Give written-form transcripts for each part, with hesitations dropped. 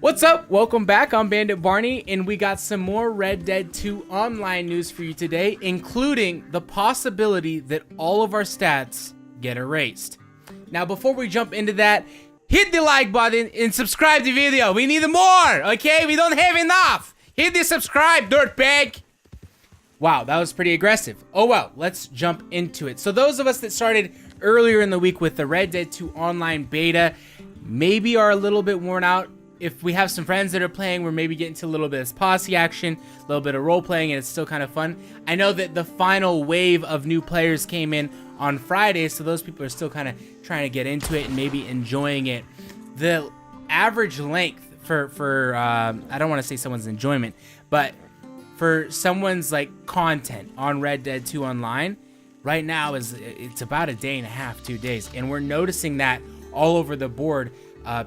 What's up? Welcome back. I'm Bandit Barney, and we got some more Red Dead 2 online news for you today, including the possibility that all of our stats get erased. Now, before we jump into that, hit the like button and subscribe to the video. We need more, okay? We don't have enough. Hit the subscribe, dirtbag. Wow, that was pretty aggressive. Oh well, let's jump into it. So those of us that started earlier in the week with the Red Dead 2 online beta maybe are a little bit worn out. If we have some friends that are playing, we're maybe getting to a little bit of posse action, a little bit of role playing, and it's still kind of fun. I know that the final wave of new players came in on Friday, so those people are still kind of trying to get into it and maybe enjoying it. The average length for I don't want to say someone's enjoyment, but for someone's like content on Red Dead 2 online right now it's about a day and a half, 2 days, and we're noticing that all over the board.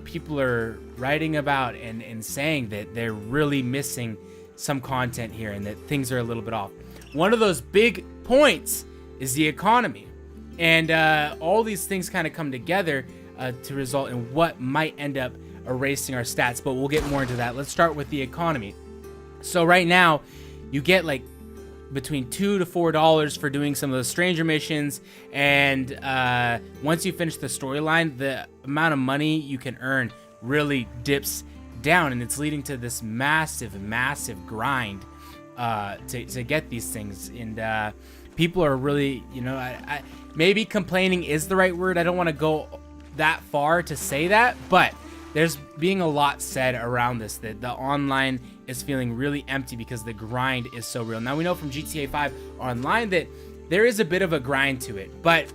People are writing about and saying that they're really missing some content here and that things are a little bit off. One of those big points is the economy, and all these things kind of come together to result in what might end up erasing our stats, but we'll get more into that. Let's start with the economy. So right now you get like between $2 to $4 for doing some of those stranger missions, and once you finish the storyline, the amount of money you can earn really dips down, and it's leading to this massive grind to get these things. And people are really, you know, I maybe complaining is the right word. I don't want to go that far to say that, but there's being a lot said around this, that the online is feeling really empty because the grind is so real. Now we know from GTA 5 online that there is a bit of a grind to it, but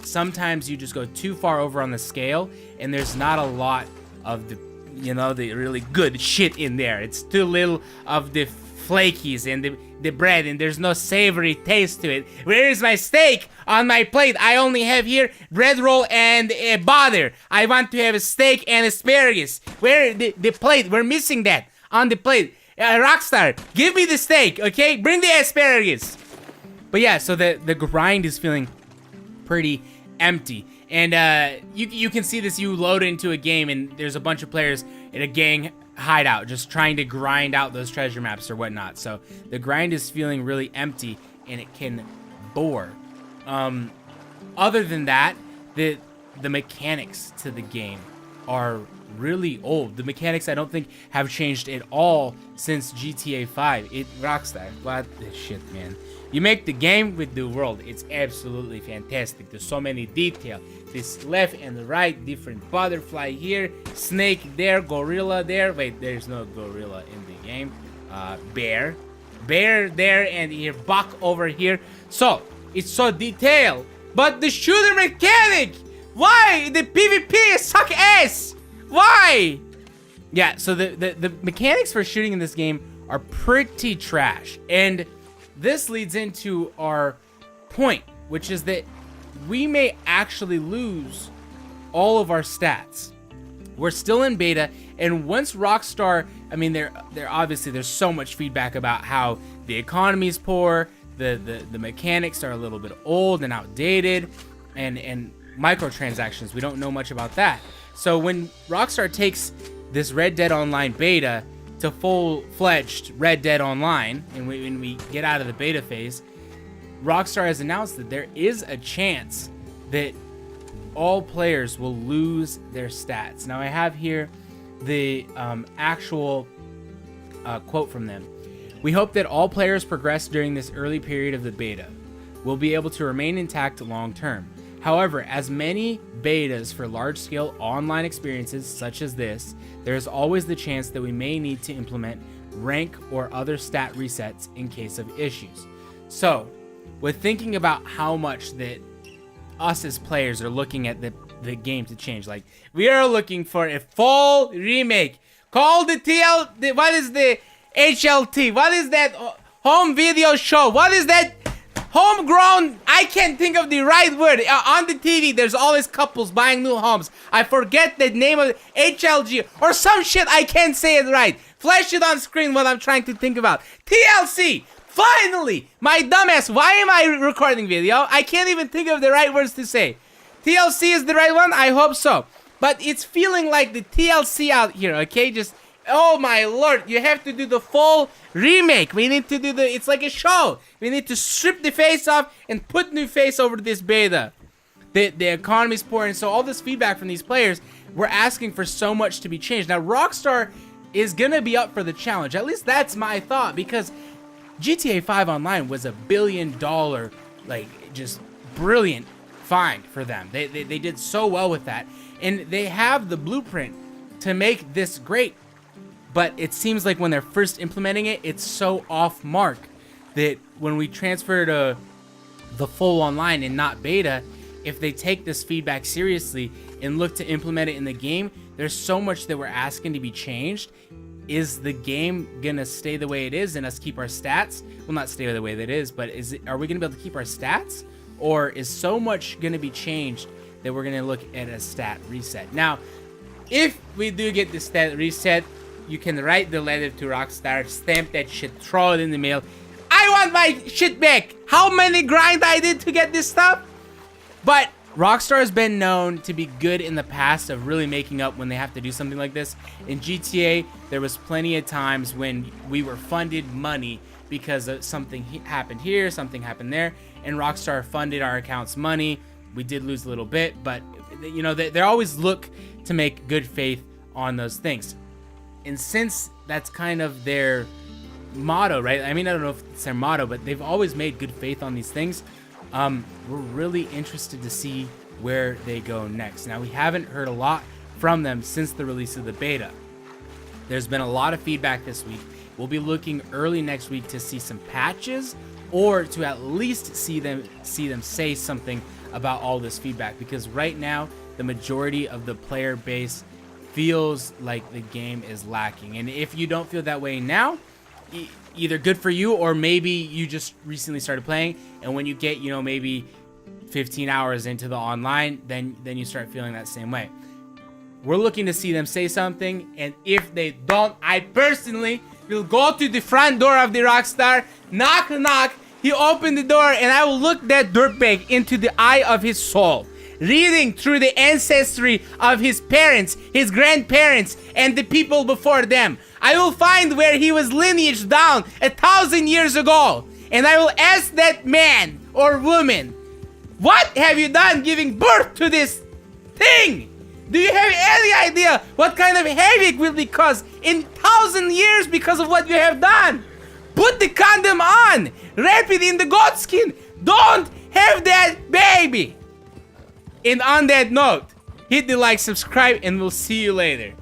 sometimes you just go too far over on the scale and there's not a lot of the, you know, the really good shit in there. It's too little of the flakies and the bread, and there's no savory taste to it. Where is my steak on my plate? I only have here bread roll and butter. I want to have a steak and asparagus. Where the plate? We're missing that on the plate. Rockstar, give me the steak, okay? Bring the asparagus. But yeah, so the grind is feeling pretty empty. And you can see this. You load into a game and there's a bunch of players in a gang hideout just trying to grind out those treasure maps or whatnot. So the grind is feeling really empty and it can bore. Other than that, the mechanics to the game are really old. The mechanics I don't think have changed at all since GTA 5. Rockstar, what the shit, man. You make the game with the world. It's absolutely fantastic. There's so many details. This left and the right, different butterfly here, snake there, gorilla there. Wait, there's no gorilla in the game. Bear there, and here buck over here. So it's so detailed. But the shooter mechanic, why the PvP suck ass? Why? Yeah, so the mechanics for shooting in this game are pretty trash, and this leads into our point, which is that we may actually lose all of our stats. We're still in beta, and once Rockstar, I mean, they're obviously, there's so much feedback about how the economy is poor, the mechanics are a little bit old and outdated, and microtransactions, we don't know much about that. So when Rockstar takes this Red Dead Online beta to full-fledged Red Dead Online, and when we get out of the beta phase, Rockstar has announced that there is a chance that all players will lose their stats. Now I have here the actual quote from them. We hope that all players progress during this early period of the beta will be able to remain intact long term. However, as many betas for large-scale online experiences such as this, there is always the chance that we may need to implement rank or other stat resets in case of issues. So, with thinking about how much that us as players are looking at the game to change, like, we are looking for a full remake. Call the what is the HLT? What is that home video show? What is that? Homegrown, I can't think of the right word. On the TV, there's always couples buying new homes. I forget the name of it. HLG or some shit. I can't say it right. Flash it on screen what I'm trying to think about. TLC. Finally, my dumbass. Why am I recording video? I can't even think of the right words to say. TLC is the right one? I hope so. But it's feeling like the TLC out here, okay? Just Oh my lord, you have to do the full remake. We need to do it's like a show. We need to strip the face off and put new face over this beta. The economy's poor, and so all this feedback from these players, we're asking for so much to be changed. Now, Rockstar is gonna be up for the challenge. At least that's my thought, because GTA 5 Online was $1 billion, like, just brilliant find for them. They did so well with that, and they have the blueprint to make this great. But it seems like when they're first implementing it, it's so off mark that when we transfer to the full online and not beta, if they take this feedback seriously and look to implement it in the game, there's so much that we're asking to be changed. Is the game gonna stay the way it is and us keep our stats? Well, not stay the way that it is, but are we gonna be able to keep our stats? Or is so much gonna be changed that we're gonna look at a stat reset? Now, if we do get the stat reset, you can write the letter to Rockstar, stamp that shit, throw it in the mail. I want my shit back! How many grind I did to get this stuff? But Rockstar has been known to be good in the past of really making up when they have to do something like this. In GTA, there was plenty of times when we were funded money because of something happened here, something happened there, and Rockstar funded our accounts money. We did lose a little bit, but you know, they always look to make good faith on those things. And since that's kind of their motto, right? I mean, I don't know if it's their motto, but they've always made good faith on these things. We're really interested to see where they go next. Now, we haven't heard a lot from them since the release of the beta. There's been a lot of feedback this week. We'll be looking early next week to see some patches, or to at least see them say something about all this feedback, because right now the majority of the player base feels like the game is lacking. And if you don't feel that way now, either good for you, or maybe you just recently started playing, and when you get, you know, maybe 15 hours into the online, then you start feeling that same way. We're looking to see them say something, and if they don't, I personally will go to the front door of the Rockstar, knock knock, he opened the door, and I will look that dirtbag into the eye of his soul, reading through the ancestry of his parents, his grandparents, and the people before them. I will find where he was lineaged down 1,000 years ago, and I will ask that man or woman, what have you done giving birth to this thing? Do you have any idea what kind of havoc will be caused in 1,000 years because of what you have done? Put the condom on, wrap it in the goat skin, don't have that baby. And on that note, hit the like, subscribe, and we'll see you later.